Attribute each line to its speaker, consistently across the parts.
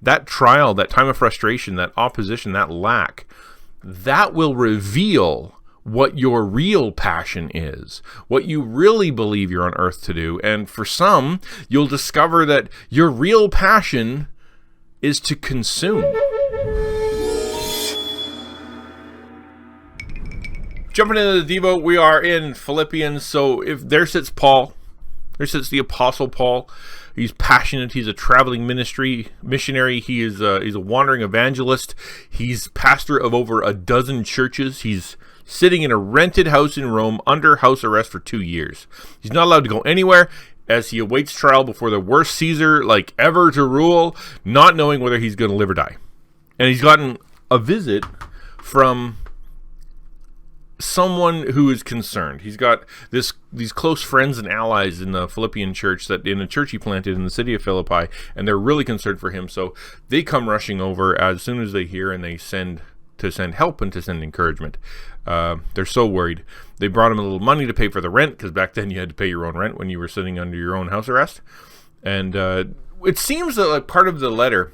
Speaker 1: that trial, that time of frustration, that opposition, that lack, that will reveal what your real passion is, what you really believe you're on earth to do. And for some, you'll discover that your real passion is to consume. Jumping into the Devo, we are in Philippians. So if there sits Paul, there sits the Apostle Paul. He's passionate. He's a traveling missionary. He's a wandering evangelist. He's pastor of over a dozen churches. He's sitting in a rented house in Rome under house arrest for 2 years. He's not allowed to go anywhere as he awaits trial before the worst Caesar like ever to rule, not knowing whether he's going to live or die. And he's gotten a visit from someone who is concerned. He's got these close friends and allies in the Philippian church, that in a church he planted in the city of Philippi, and they're really concerned for him. So they come rushing over as soon as they hear, and they send help and to send encouragement. They're so worried. They brought him a little money to pay for the rent, because back then you had to pay your own rent when you were sitting under your own house arrest. And it seems that like part of the letter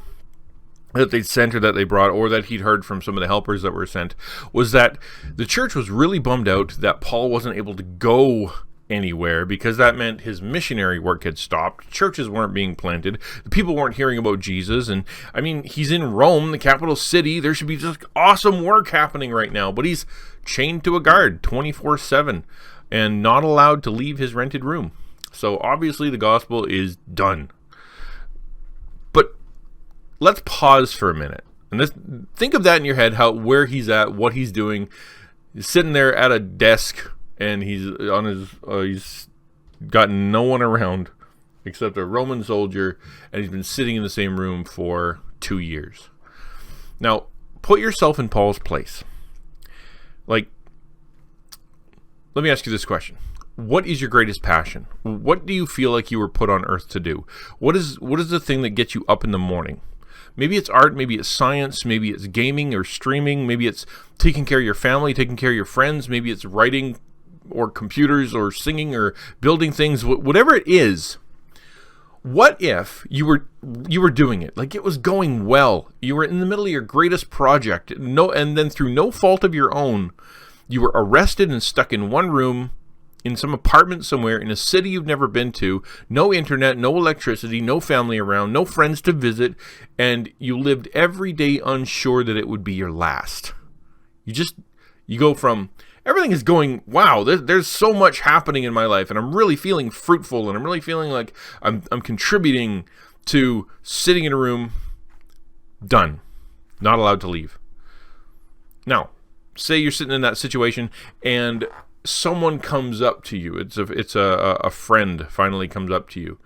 Speaker 1: that they'd sent, or that they brought, or that he'd heard from some of the helpers that were sent, was that the church was really bummed out that Paul wasn't able to go anywhere, because that meant his missionary work had stopped. Churches weren't being planted. The people weren't hearing about Jesus. And I mean, he's in Rome, the capital city. There should be just awesome work happening right now, but he's chained to a guard 24/7 and not allowed to leave his rented room. So obviously the gospel is done. But let's pause for a minute and think of that in your head, where he's at, what he's doing. He's sitting there at a desk, and he's got no one around except a Roman soldier, and he's been sitting in the same room for 2 years. Now, put yourself in Paul's place. Like, let me ask you this question. What is your greatest passion? What do you feel like you were put on earth to do? What is the thing that gets you up in the morning? Maybe it's art, maybe it's science, maybe it's gaming or streaming, maybe it's taking care of your family, taking care of your friends, maybe it's writing or computers or singing or building things. Whatever it is, what if you were doing it, like it was going well, you were in the middle of your greatest project, and then through no fault of your own, you were arrested and stuck in one room in some apartment somewhere in a city you've never been to, no internet, no electricity, no family around, no friends to visit, and you lived every day unsure that it would be your last. You go from everything is going, wow, there's so much happening in my life, and I'm really feeling fruitful, and I'm really feeling like I'm contributing, to sitting in a room, done, not allowed to leave. Now, say you're sitting in that situation, and someone comes up to you. It's a friend finally comes up to you,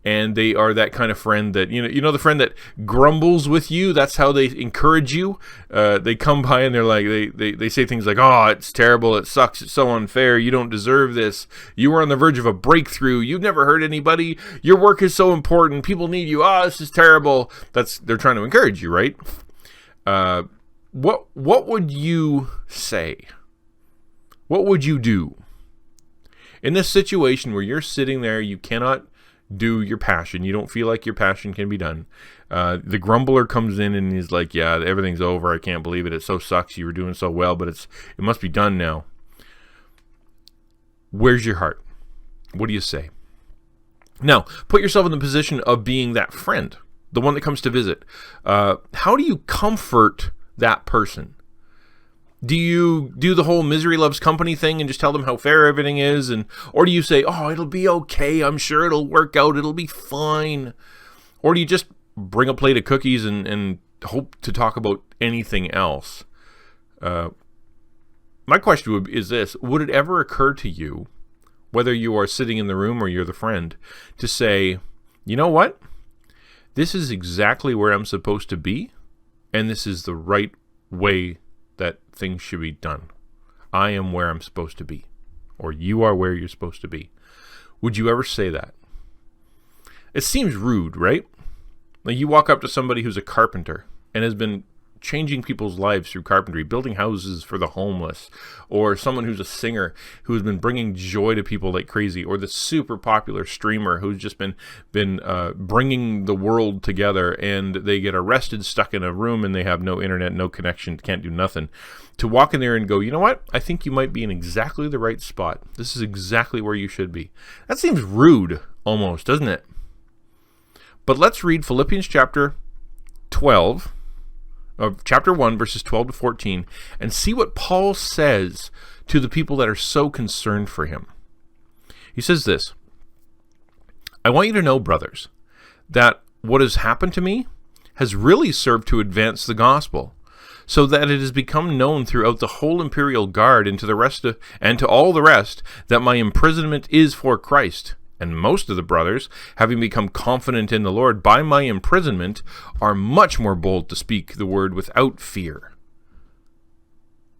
Speaker 1: and they are that kind of friend that you know the friend that grumbles with you. That's how they encourage you. They come by and they're like they say things like, "Oh, it's terrible. It sucks. It's so unfair. You don't deserve this. You were on the verge of a breakthrough. You've never hurt anybody. Your work is so important. People need you. Oh, this is terrible." They're trying to encourage you, right? What would you say? What would you do in this situation where you're sitting there, you cannot do your passion, you don't feel like your passion can be done? The grumbler comes in and he's like, "Yeah, everything's over. I can't believe it. It so sucks. You were doing so well, but it must be done now." Where's your heart? What do you say? Now, put yourself in the position of being that friend, the one that comes to visit. How do you comfort that person? Do you do the whole misery loves company thing and just tell them how fair everything is? Or do you say, "Oh, it'll be okay. I'm sure it'll work out. It'll be fine." Or do you just bring a plate of cookies and hope to talk about anything else? My question is this. Would it ever occur to you, whether you are sitting in the room or you're the friend, to say, "You know what? This is exactly where I'm supposed to be, and this is the right way that things should be done. I am where I'm supposed to be," or "You are where you're supposed to be"? Would you ever say that? It seems rude, right? Like you walk up to somebody who's a carpenter and has been changing people's lives through carpentry, building houses for the homeless, or someone who's a singer who has been bringing joy to people like crazy, or the super popular streamer who's just been bringing the world together, and they get arrested, stuck in a room, and they have no internet, no connection, can't do nothing. To walk in there and go, you know what? I think you might be in exactly the right spot. This is exactly where you should be. That seems rude, almost, doesn't it? But let's read Philippians chapter 12, chapter 1, verses 12 to 14, and see what Paul says to the people that are so concerned for him. He says this: I want you to know, brothers, that what has happened to me has really served to advance the gospel, so that it has become known throughout the whole imperial guard and to all the rest that my imprisonment is for Christ. And most of the brothers, having become confident in the Lord by my imprisonment, are much more bold to speak the word without fear.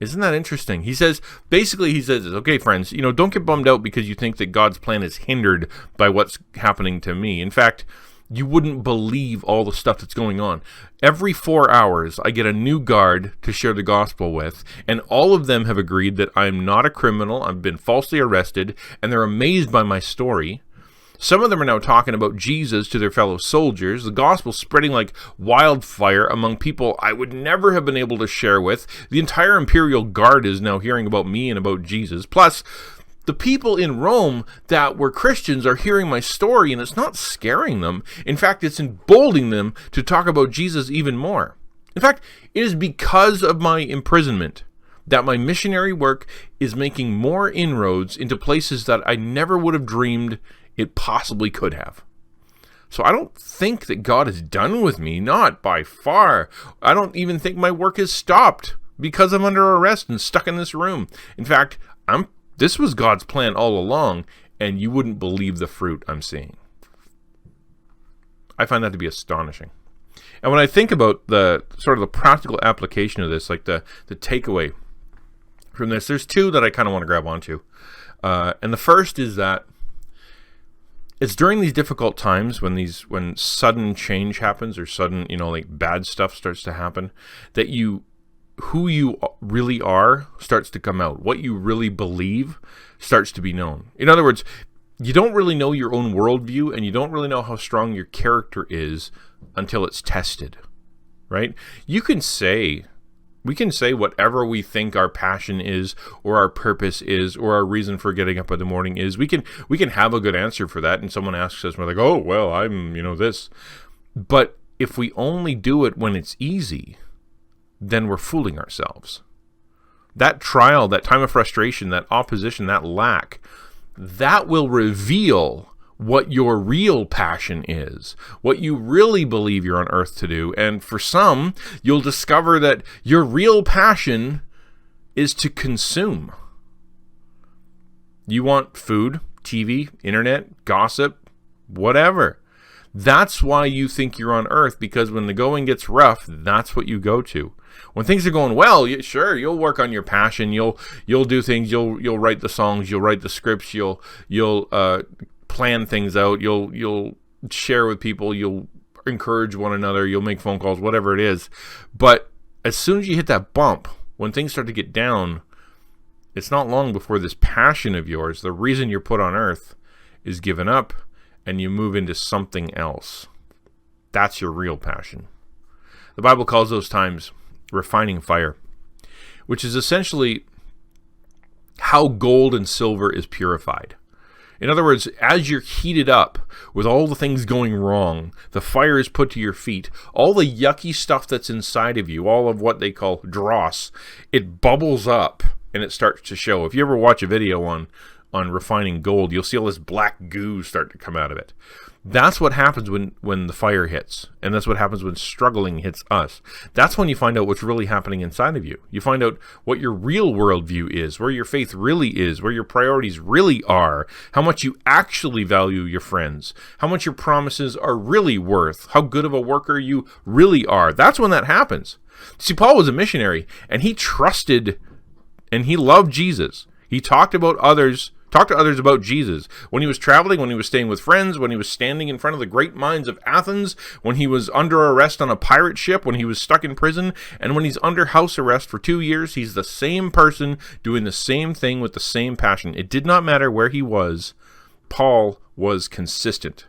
Speaker 1: Isn't that interesting? He says, okay, friends, don't get bummed out because you think that God's plan is hindered by what's happening to me. In fact, you wouldn't believe all the stuff that's going on. Every 4 hours, I get a new guard to share the gospel with, and all of them have agreed that I'm not a criminal, I've been falsely arrested, and they're amazed by my story. Some of them are now talking about Jesus to their fellow soldiers, the gospel spreading like wildfire among people I would never have been able to share with. The entire imperial guard is now hearing about me and about Jesus. Plus, the people in Rome that were Christians are hearing my story, and it's not scaring them. In fact, it's emboldening them to talk about Jesus even more. In fact, it is because of my imprisonment that my missionary work is making more inroads into places that I never would have dreamed it possibly could have. So I don't think that God is done with me, not by far. I don't even think my work has stopped because I'm under arrest and stuck in this room. In fact, this was God's plan all along, and you wouldn't believe the fruit I'm seeing. I find that to be astonishing. And when I think about the sort of the practical application of this, like the takeaway from this, there's two that I kind of want to grab onto. And the first is that it's during these difficult times when sudden change happens, or sudden, like bad stuff starts to happen, that who you really are starts to come out. What you really believe starts to be known. In other words, you don't really know your own worldview, and you don't really know how strong your character is until it's tested, right? We can say whatever we think our passion is, or our purpose is, or our reason for getting up in the morning is. We can have a good answer for that, and someone asks us, we're like, oh, well, I'm, this. But if we only do it when it's easy, then we're fooling ourselves. That trial, that time of frustration, that opposition, that lack, that will reveal what your real passion is, what you really believe you're on earth to do. And for some, you'll discover that your real passion is to consume. You want food, TV, internet, gossip, whatever. That's why you think you're on earth, because when the going gets rough, that's what you go to. When things are going well, sure, you'll work on your passion. You'll do things. You'll write the songs. You'll write the scripts. You'll plan things out. You'll share with people. You'll encourage one another. You'll make phone calls, whatever it is. But as soon as you hit that bump, when things start to get down, it's not long before this passion of yours, the reason you're put on earth, is given up, and you move into something else. That's your real passion. The Bible calls those times refining fire, which is essentially how gold and silver is purified. In other words, as you're heated up with all the things going wrong, the fire is put to your feet, all the yucky stuff that's inside of you, all of what they call dross, it bubbles up and it starts to show. If you ever watch a video on refining gold, you'll see all this black goo start to come out of it. That's what happens when the fire hits, and that's what happens when struggling hits us. That's when you find out what's really happening inside of you. You find out what your real worldview is, where your faith really is, where your priorities really are, how much you actually value your friends, how much your promises are really worth, how good of a worker you really are. That's when that happens. See, Paul was a missionary, and he trusted and he loved Jesus. He talked about others Talk to others about Jesus. When he was traveling, when he was staying with friends, when he was standing in front of the great minds of Athens, when he was under arrest on a pirate ship, when he was stuck in prison, and when he's under house arrest for 2 years, he's the same person doing the same thing with the same passion. It did not matter where he was. Paul was consistent.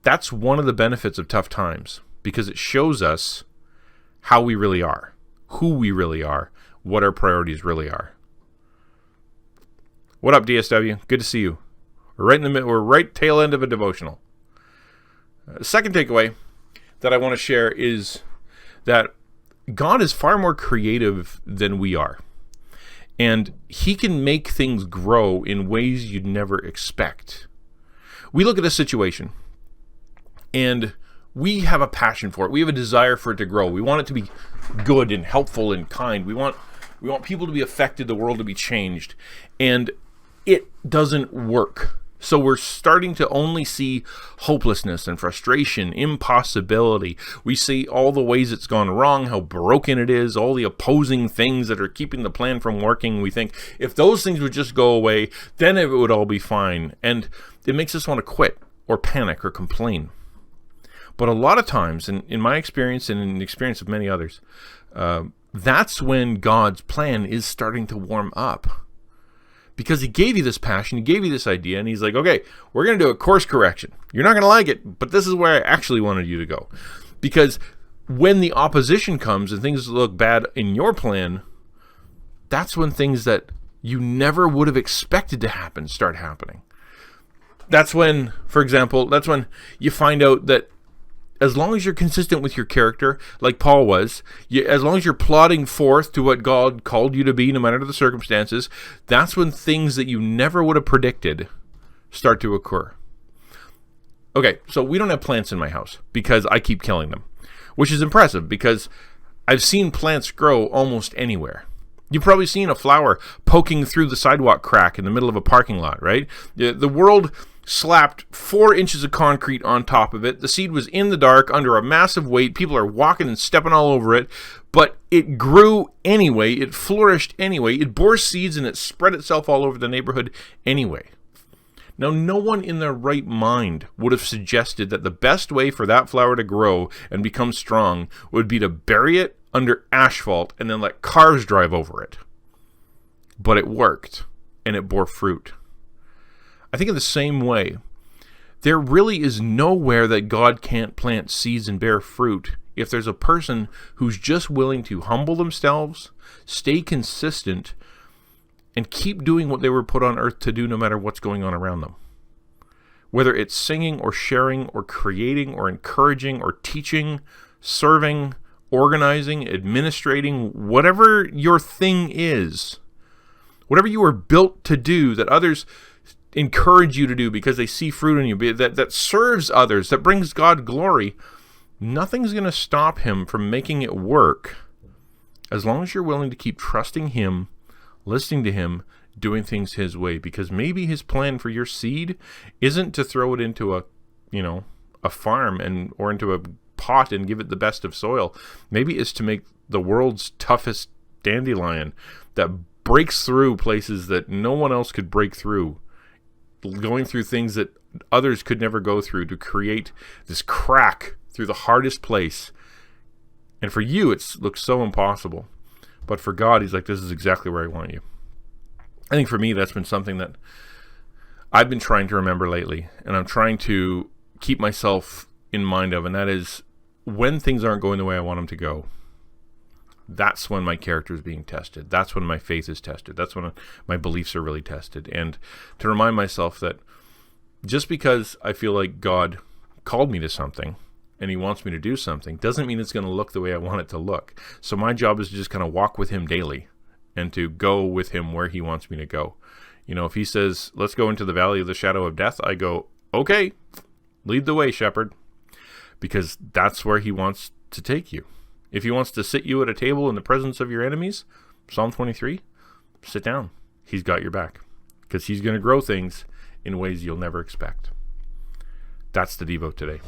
Speaker 1: That's one of the benefits of tough times, because it shows us how we really are, who we really are, what our priorities really are. What up, DSW? Good to see you. We're right in the middle. We're right tail end of a devotional. Second takeaway that I want to share is that God is far more creative than we are. And he can make things grow in ways you'd never expect. We look at a situation and we have a passion for it. We have a desire for it to grow. We want it to be good and helpful and kind. We want people to be affected, the world to be changed. And it doesn't work. So we're starting to only see hopelessness and frustration, impossibility. We see all the ways it's gone wrong, how broken it is, all the opposing things that are keeping the plan from working. We think if those things would just go away, then it would all be fine. And it makes us want to quit or panic or complain. But a lot of times, in my experience and in the experience of many others, that's when God's plan is starting to warm up. Because he gave you this passion, he gave you this idea, and he's like, okay, we're going to do a course correction. You're not going to like it, but this is where I actually wanted you to go. Because when the opposition comes and things look bad in your plan, that's when things that you never would have expected to happen start happening. That's when, for example, that's when you find out that as long as you're consistent with your character, like Paul was, as long as you're plodding forth to what God called you to be, no matter the circumstances, that's when things that you never would have predicted start to occur. Okay, so we don't have plants in my house because I keep killing them, which is impressive because I've seen plants grow almost anywhere. You've probably seen a flower poking through the sidewalk crack in the middle of a parking lot, right? The world slapped 4 inches of concrete on top of it. The seed was in the dark under a massive weight. People are walking and stepping all over it. But it grew anyway. It flourished anyway. It bore seeds and it spread itself all over the neighborhood anyway. Now, no one in their right mind would have suggested that the best way for that flower to grow and become strong would be to bury it under asphalt and then let cars drive over it. But it worked, and it bore fruit. I think in the same way, there really is nowhere that God can't plant seeds and bear fruit if there's a person who's just willing to humble themselves, stay consistent, and keep doing what they were put on earth to do no matter what's going on around them. Whether it's singing or sharing or creating or encouraging or teaching, serving, organizing, administrating, whatever your thing is, whatever you were built to do that others encourage you to do because they see fruit in you, that serves others, that brings God glory, nothing's going to stop him from making it work as long as you're willing to keep trusting him, listening to him, doing things his way. Because maybe his plan for your seed isn't to throw it into a farm or into a pot and give it the best of soil. Maybe it's to make the world's toughest dandelion that breaks through places that no one else could break through, going through things that others could never go through, to create this crack through the hardest place. And for you, it looks so impossible. But for God, he's like, this is exactly where I want you. I think for me, that's been something that I've been trying to remember lately. And I'm trying to keep myself in mind of. And that is, when things aren't going the way I want them to go, that's when my character is being tested. That's when my faith is tested. That's when my beliefs are really tested. And to remind myself that just because I feel like God called me to something and he wants me to do something doesn't mean it's going to look the way I want it to look. So my job is to just kind of walk with him daily and to go with him where he wants me to go. You know, if he says, let's go into the valley of the shadow of death, I go, okay, lead the way, shepherd, because that's where he wants to take you. If he wants to sit you at a table in the presence of your enemies, Psalm 23, sit down. He's got your back because he's going to grow things in ways you'll never expect. That's the Devo today.